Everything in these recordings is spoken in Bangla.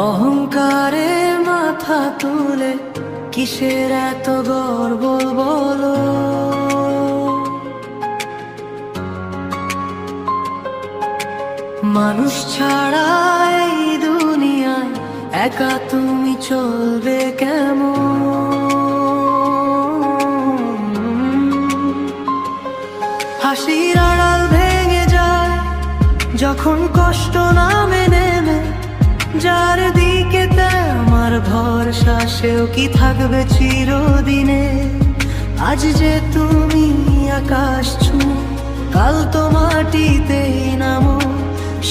অহংকারে মাথা তুলে কিসের এত গর্ব বলো? মানুষ ছাড়া এই দুনিয়ায় একা তুমি চলবে কেমন? হাসির আড়াল ভেঙে যায় যখন কষ্ট নামে নেমে, যার দিকে আমার ভরসা সেও কি থাকবে চিরদিনে? আজ যে তুমি আকাশ ছুঁ, কাল তো মাটিতেই নামো।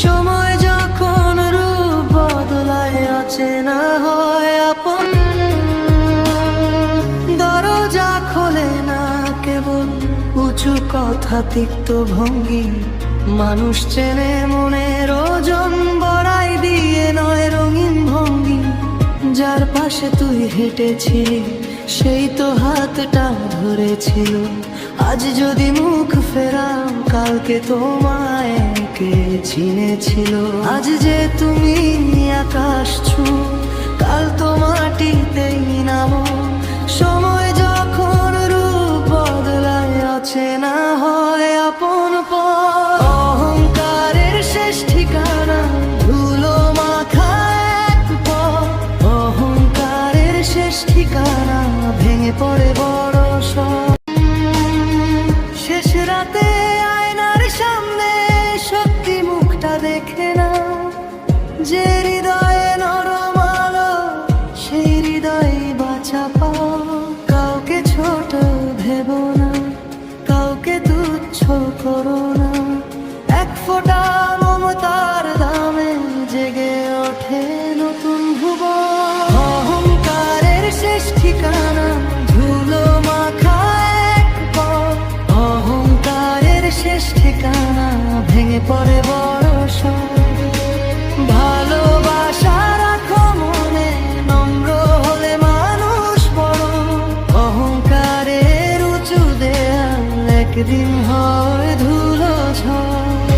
সময় যখন রূপ বদলায়, অচেনা হয় আপন। দরজা খোলে না কেবল উঁচু কথা, তিক্ত ভঙ্গি। মানুষ চেনে মনের ওজন বড়াই দিয়ে, নয় রঙিন ভঙ্গি। যার পাশে তুই হেঁটেছিলি সেই তো হাতটা ধরেছিল। আজ যদি মুখ ফেরাও, কালকে তোমায় কে চিনেছিল? আজ যে তুমি আকাশ ছুঁ, কাল তো মাটিতেই নামো। সময় যখন রূপ বদলায়, অচেনা হয় আপন পথ। অহংকারের শেষ ঠিকানা ধুলো মাখা এক পথ। অহংকারের শেষ ঠিকানা ভেঙে পড়ে বড় সব। শেষ রাতে আয়নার সামনে সত্যি মুখটা দেখে না, যে হৃদয়ে নরম আলো সেই হৃদয়ে বাঁচা পাও। কাউকে ছোট ভেবো না, কাউকে তুচ্ছ করো না। এক ফোঁটা মমতার দামে জেগে ওঠে নতুন ভুবন। অহংকারের শেষ ঠিকানা ধুলো মাখা এক পথ। অহংকারের শেষ ঠিকানা ভেঙে পড়ে বড় সব। ভালোবাসা রাখো মনে, নম্র হলে মানুষ বড়। অহংকারের উঁচু দেয়াল একদিন হয় ধুলো ঝড়।